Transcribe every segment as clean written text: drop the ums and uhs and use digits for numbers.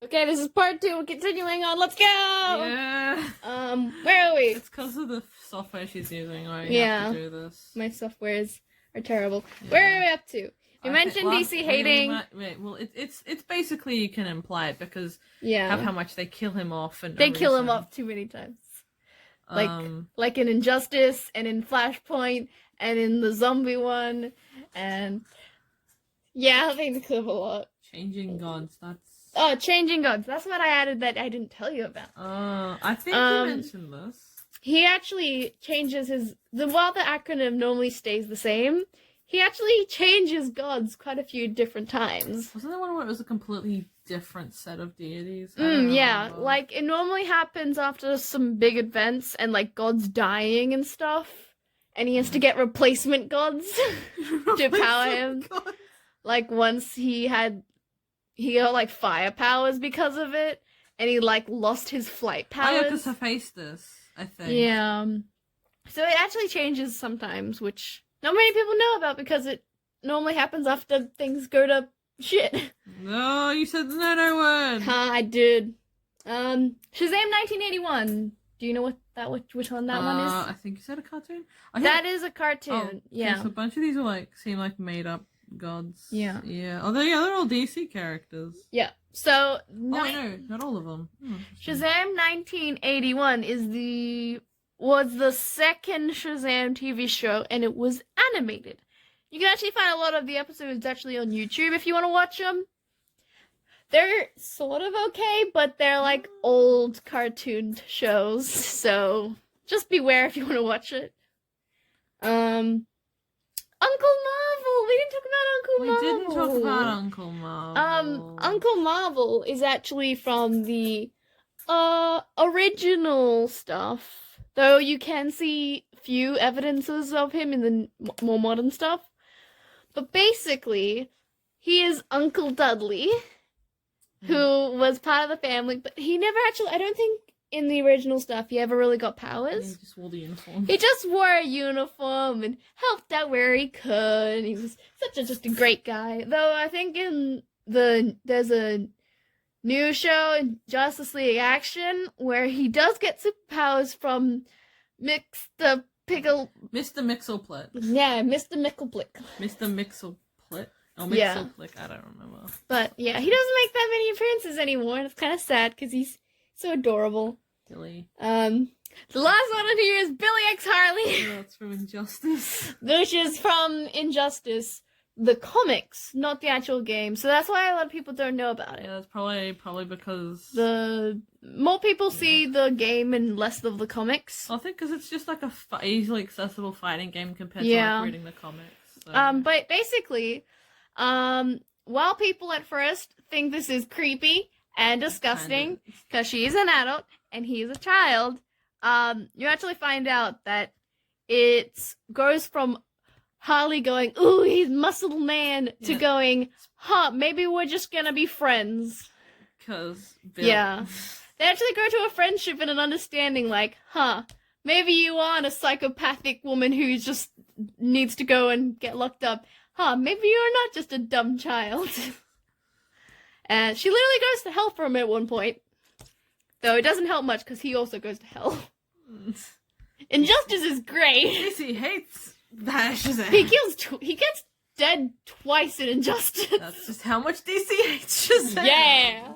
Okay, this is part 2. We're continuing on. Let's go! Yeah. Where are we? It's because of the software she's using. I Yeah. have to do this. My softwares are terrible. Yeah. Where are we up to? We mentioned DC hating. Well, it's basically, you can imply it because Yeah. of how much they kill him off and They kill him off too many times. Like in Injustice and in Flashpoint and in the zombie one, and yeah, I think they kill him a lot. Changing gods. That's. Oh, changing gods. That's what I added that I didn't tell you about. I think you mentioned this. He actually changes while the acronym normally stays the same, he actually changes gods quite a few different times. Wasn't there one where it was a completely different set of deities? Yeah, remember. like it normally happens after some big events and like gods dying and stuff, and he has to get replacement gods to power him. God. Like once he got like fire powers because of it, and he like lost his flight powers. Oh yeah, because Hephaestus, I think. Yeah. So it actually changes sometimes, which not many people know about because it normally happens after things go to shit. No, you said the no word. I did. Shazam 1981. Do you know which one that one is? I think you said a cartoon. That is a cartoon. Oh, yeah. So a bunch of these are seem like made up gods. Yeah. Yeah. Oh, they're all DC characters. Yeah. So no, not all of them. Shazam 1981 was the second Shazam TV show, and it was animated. You can actually find a lot of the episodes actually on YouTube if you want to watch them. They're sort of okay, but they're like old cartoon shows, so just beware if you want to watch it. Uncle Marvel! We didn't talk about Uncle Marvel! We didn't talk about Uncle Marvel. Uncle Marvel is actually from the original stuff. Though you can see few evidences of him in the more modern stuff. But basically, he is Uncle Dudley, who was part of the family, but he never actually, I don't think in the original stuff he ever really got powers. He just wore the uniform. He just wore a uniform and helped out where he could. He was just a great guy. Though I think there's a new show, Justice League Action, where he does get superpowers from Mr. Mixelplick. Yeah, Mr. Mickleblick. Mr. Mixelplick? Oh, Yeah. Mixelplick, I don't remember. But yeah, he doesn't make that many appearances anymore, and it's kind of sad because he's so adorable. Billy. The last one in here is Billy X Harley. Yeah, that's from Injustice. Which is from Injustice, the comics, not the actual game. So that's why a lot of people don't know about it. Yeah, that's probably because more people see the game and less of the comics. I think because it's just like a easily accessible fighting game compared to reading the comics. So. But basically, while people at first think this is creepy and disgusting because she is an adult and he is a child, you actually find out that it goes from Harley going, ooh, he's muscle man, to going, maybe we're just gonna be friends. Because Yeah. They actually go to a friendship and an understanding like, maybe you aren't a psychopathic woman who just needs to go and get locked up. Maybe you're not just a dumb child. And she literally goes to hell for him at one point. Though it doesn't help much because he also goes to hell. Injustice is great. DC hates that Shazam. He gets dead twice in Injustice. That's just how much DC hates Shazam. Yeah.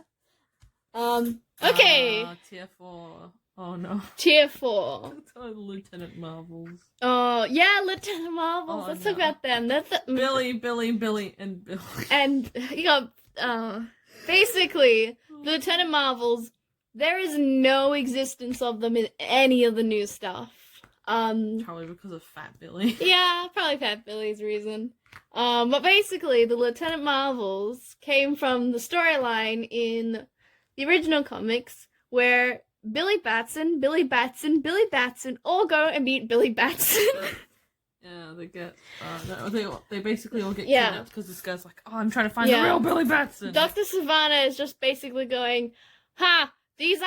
Okay. Tier 4. Oh no. Tier 4. Lieutenant Marvels. Oh, yeah, Lieutenant Marvels. Let's talk about them. That's Billy, and Billy. And you got basically Lieutenant Marvels. There is no existence of them in any of the new stuff. Probably because of Fat Billy. Yeah, probably Fat Billy's reason. But basically, the Lieutenant Marvels came from the storyline in the original comics where Billy Batson all go and meet Billy Batson. Yeah, they get. They basically all get kidnapped because this guy's like, oh, I'm trying to find the real Billy Batson. Dr. Savannah is just basically going, this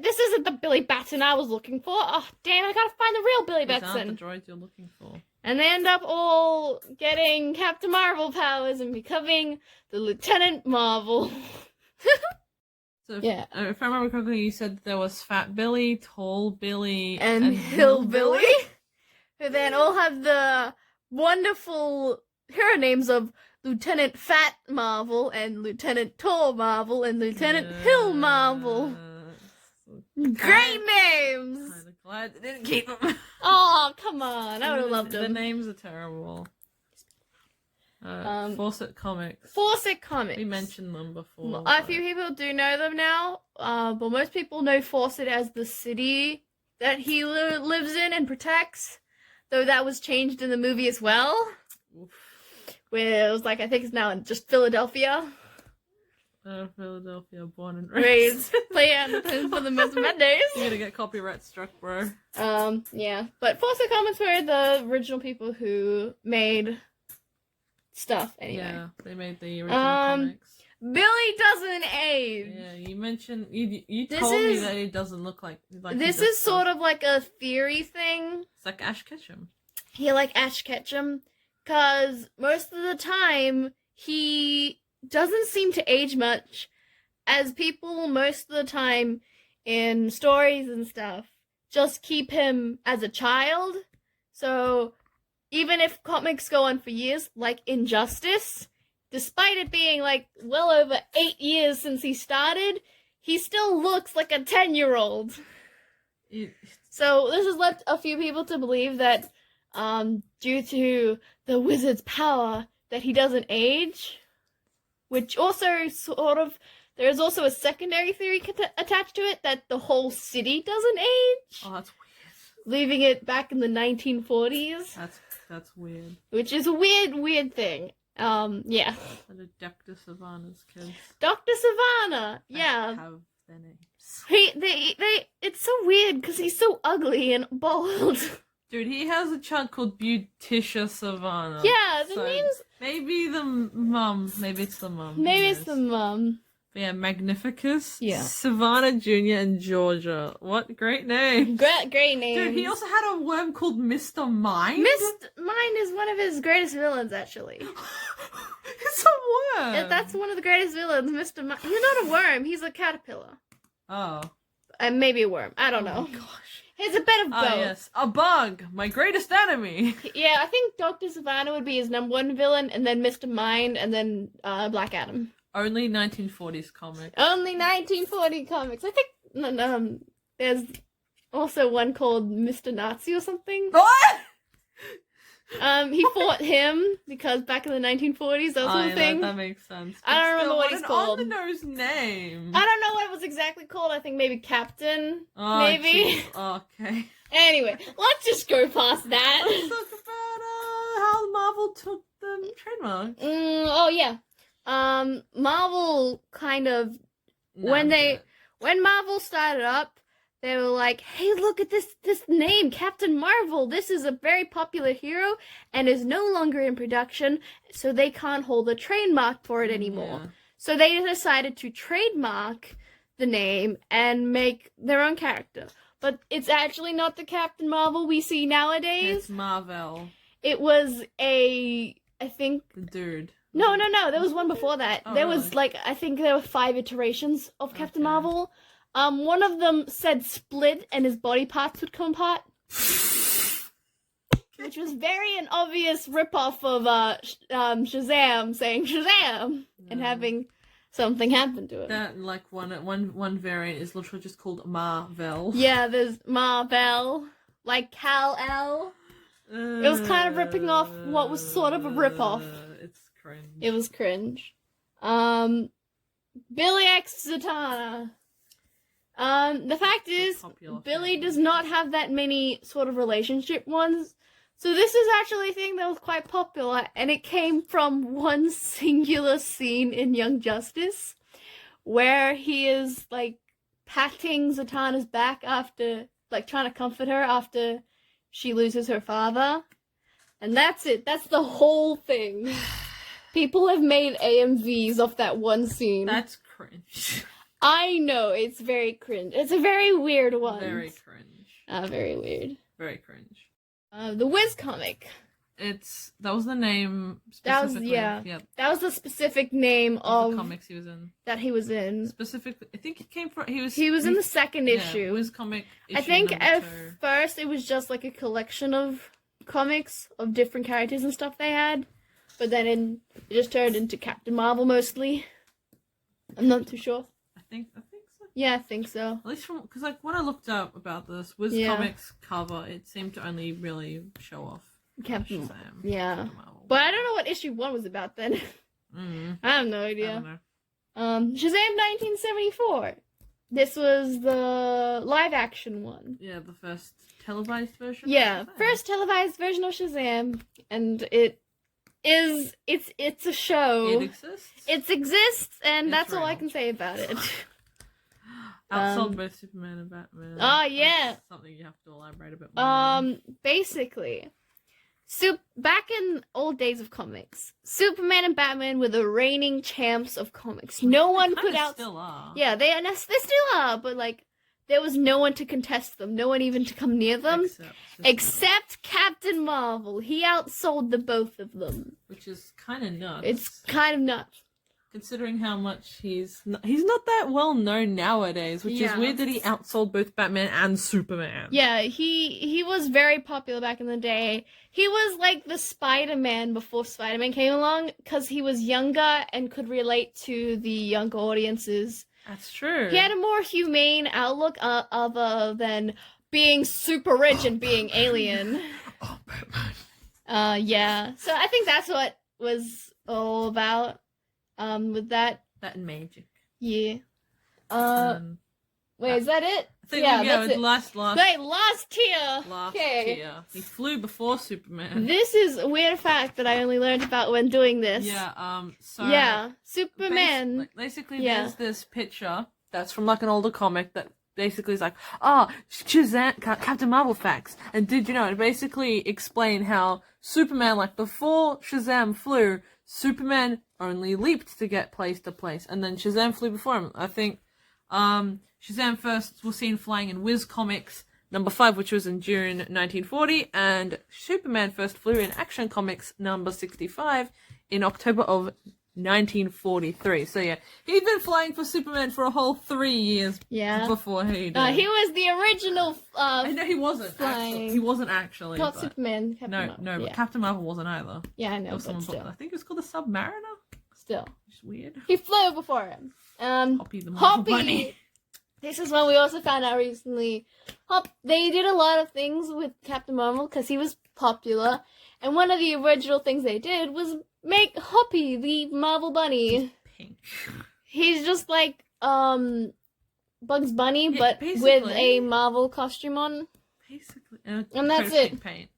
isn't the Billy Batson I was looking for. Oh, damn, I gotta find the real Billy Batson. These aren't the droids you're looking for. And they end up all getting Captain Marvel powers and becoming the Lieutenant Marvel. So Yeah. If I remember correctly, you said there was Fat Billy, Tall Billy, and Hillbilly, who then all have the wonderful hero names of Lieutenant Fat Marvel and Lieutenant Tall Marvel and Lieutenant Hill Marvel. Great names! Kind of glad they didn't keep them. Oh, come on. I would have loved them. The names are terrible. Fawcett Comics. Fawcett Comics. We mentioned them before. A few people do know them now, but most people know Fawcett as the city that he lives in and protects, though that was changed in the movie as well. Oof. Where it was like, I think it's now in just Philadelphia. Philadelphia, born and raised. Play on the for the most of my days. You're gonna get copyright struck, bro. Yeah. But Fawcett Comics were the original people who made stuff, anyway. Yeah, they made the original comics. Billy doesn't age. Yeah, you mentioned, you told me that it doesn't look like this is sort of like a theory thing. It's like Ash Ketchum. Yeah, like Ash Ketchum. Because most of the time, he doesn't seem to age much, as people most of the time in stories and stuff just keep him as a child. So even if comics go on for years, like Injustice, despite it being like well over 8 years since he started, he still looks like a 10-year-old. So this has led a few people to believe that due to the wizard's power, that he doesn't age. Which also sort of, there's also a secondary theory attached to it, that the whole city doesn't age. Oh, that's weird. Leaving it back in the 1940s. That's weird. Which is a weird thing. Yeah. And Dr. Savannah's kids. Dr. Savannah, yeah. Have their names. It's so weird because he's so ugly and bald. Dude, he has a child called Beauticia Savannah. Yeah, the name's... Maybe the mum. Maybe it's the mum. Maybe it's the mum. But yeah, Magnificus. Yeah. Savannah Jr. and Georgia. What great name. Great name. Dude, he also had a worm called Mr. Mind. Mr. Mind is one of his greatest villains, actually. It's a worm. Yeah, that's one of the greatest villains, Mr. Mind. He's not a worm, he's a caterpillar. Oh. And maybe a worm. I don't know. Oh my gosh. It's a bit of both. Ah, yes. A bug, my greatest enemy. Yeah, I think Dr. Savannah would be his #1 villain, and then Mr. Mind, and then Black Adam. Only 1940s comics. Only 1940 comics. I think there's also one called Mr. Nazi or something. What? He fought him because back in the 1940s, that was the thing. That makes sense. I don't remember what he's called. What an on-the-nose name. I don't know what it was exactly called. I think maybe Captain. Oh, maybe. Okay. Anyway, let's just go past that. Let's talk about how Marvel took the trademark. Oh yeah. Marvel kind of when Marvel started up, they were like, hey, look at this name, Captain Marvel. This is a very popular hero and is no longer in production, so they can't hold a trademark for it anymore. Yeah. So they decided to trademark the name and make their own character. But it's actually not the Captain Marvel we see nowadays. It's Marvel. It was I think... The dude. No, there was one before that. Oh, there really? was, I think there were 5 iterations of Captain Marvel. One of them said split and his body parts would come apart. Which was very an obvious ripoff of Shazam saying Shazam and having something happen to it. That, one variant is literally just called Marvel. Yeah, there's Marvel, like Kal-El. It was kind of ripping off what was sort of a ripoff. It's cringe. It was cringe. Billy X Zatanna. The fact is, Billy does not have that many sort of relationship ones. So this is actually a thing that was quite popular, and it came from one singular scene in Young Justice, where he is, patting Zatanna's back after, trying to comfort her after she loses her father. And that's it. That's the whole thing. People have made AMVs off that one scene. That's cringe. I know, it's very cringe. It's a very weird one. Very cringe. Very weird. Very cringe. The Wiz comic. that was the name That was specifically. That was the specific name of the comics he was in. That he was in. Specifically, I think it came from he was in the second issue. It was comic issue I think at 2. first it was just like a collection of comics of different characters and stuff they had, but then it just turned into Captain Marvel mostly. I'm not too sure. I think so. Yeah, I think so. At least from because like when I looked up about this Wiz Comics cover, it seemed to only really show off Captain Shazam. Yeah, Captain Marvel. But I don't know what issue 1 was about then. I have no idea. I don't know. Shazam 1974. This was the live action one. Yeah, the first televised version. Yeah, first televised version of Shazam, and it's a show. It exists. It exists, and It's that's all I real. can say about it. Outsold both Superman and Batman. Oh yeah. That's something you have to elaborate a bit more on. Basically, back in old days of comics, Superman and Batman were the reigning champs of comics. No one could Still are. Yeah, they still are, but like there was no one to contest them, no one even to come near them, except Captain Marvel. He outsold the both of them, which is kind of nuts. It's kind of nuts. Considering how much he's not that well known nowadays, which is weird that he outsold both Batman and Superman. Yeah, he was very popular back in the day. He was like the Spider-Man before Spider-Man came along, because he was younger and could relate to the younger audiences. That's true. He had a more humane outlook other than being super rich and being alien. Oh, Batman. Yeah. So I think that's what was all about. With that and magic. Yeah. Wait, is that it? I think that's it. Last tier. Tier. He flew before Superman. This is a weird fact that I only learned about when doing this. Yeah, Superman. Basically, there's this picture that's from like an older comic that basically is like, Shazam, Captain Marvel facts. And did you know, it basically explained how Superman, like before Shazam flew, Superman only leaped to get place to place, and then Shazam flew before him. I think Shazam first was seen flying in Wiz Comics number 5, which was in June 1940, and Superman first flew in Action Comics number 65 in October of 1943. So yeah, he'd been flying for Superman for a whole 3 years before he did. He was the original I know he wasn't flying. He wasn't actually. Not Superman. But Captain Marvel wasn't either. Yeah, I know, but still. still. I think it was called the Submariner. Still. It's weird. He flew before him. Hoppy the Marvel Bunny. This is one we also found out recently. They did a lot of things with Captain Marvel because he was popular, and one of the original things they did was make Hoppy the Marvel Bunny. Pink. He's just like Bugs Bunny, but with a Marvel costume on. Basically, and that's it. Paint.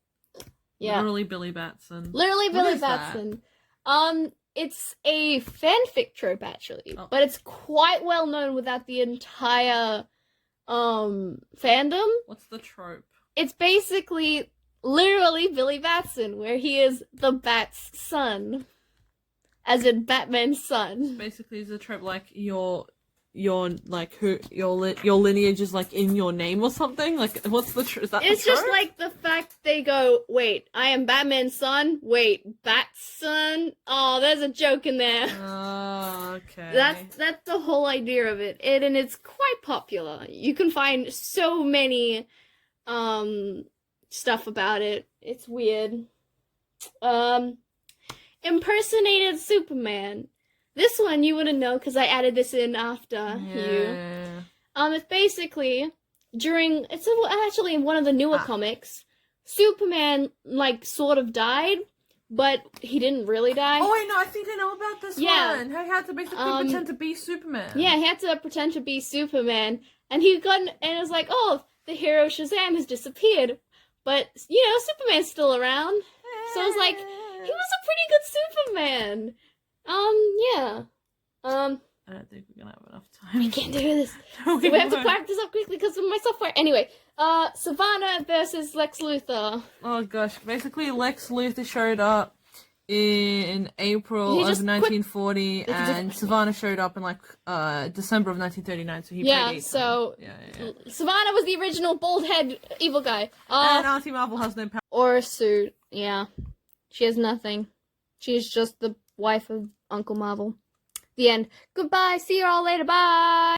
Yeah, literally Billy Batson. Literally Billy Batson. It's a fanfic trope actually, but it's quite well known without the entire fandom. What's the trope? It's basically literally Billy Batson, where he is the Bat's son, as in Batman's son. Basically, it's a trope like your lineage is like in your name or something. Like, what's the is that? It's just like the fact they go, wait, I am Batman's son. Wait, Bat's son. Oh, there's a joke in there. Oh, okay. That's the whole idea of it. And it's quite popular. You can find so many stuff about it. It's weird. Impersonated Superman. This one you wouldn't know because I added this in after you. It's basically it's actually in one of the newer comics. Superman sort of died, but he didn't really die. Oh, I know. I think I know about this one. He had to basically pretend to be Superman. Yeah, he had to pretend to be Superman, and it was like, oh, the hero Shazam has disappeared, but Superman's still around. So I was like, he was a pretty good Superman. Yeah. I don't think we're gonna have enough time. We can't do this. We have to practice up quickly because of my software. Anyway, Savannah versus Lex Luthor. Oh gosh, basically Lex Luthor showed up in April of 1940, and Savannah showed up in December of 1939. So he played Savannah was the original bald head evil guy. And Auntie Marvel has no power or a suit. Yeah. She has nothing. She is just the wife of Uncle Marvel. The end. Goodbye. See you all later. Bye.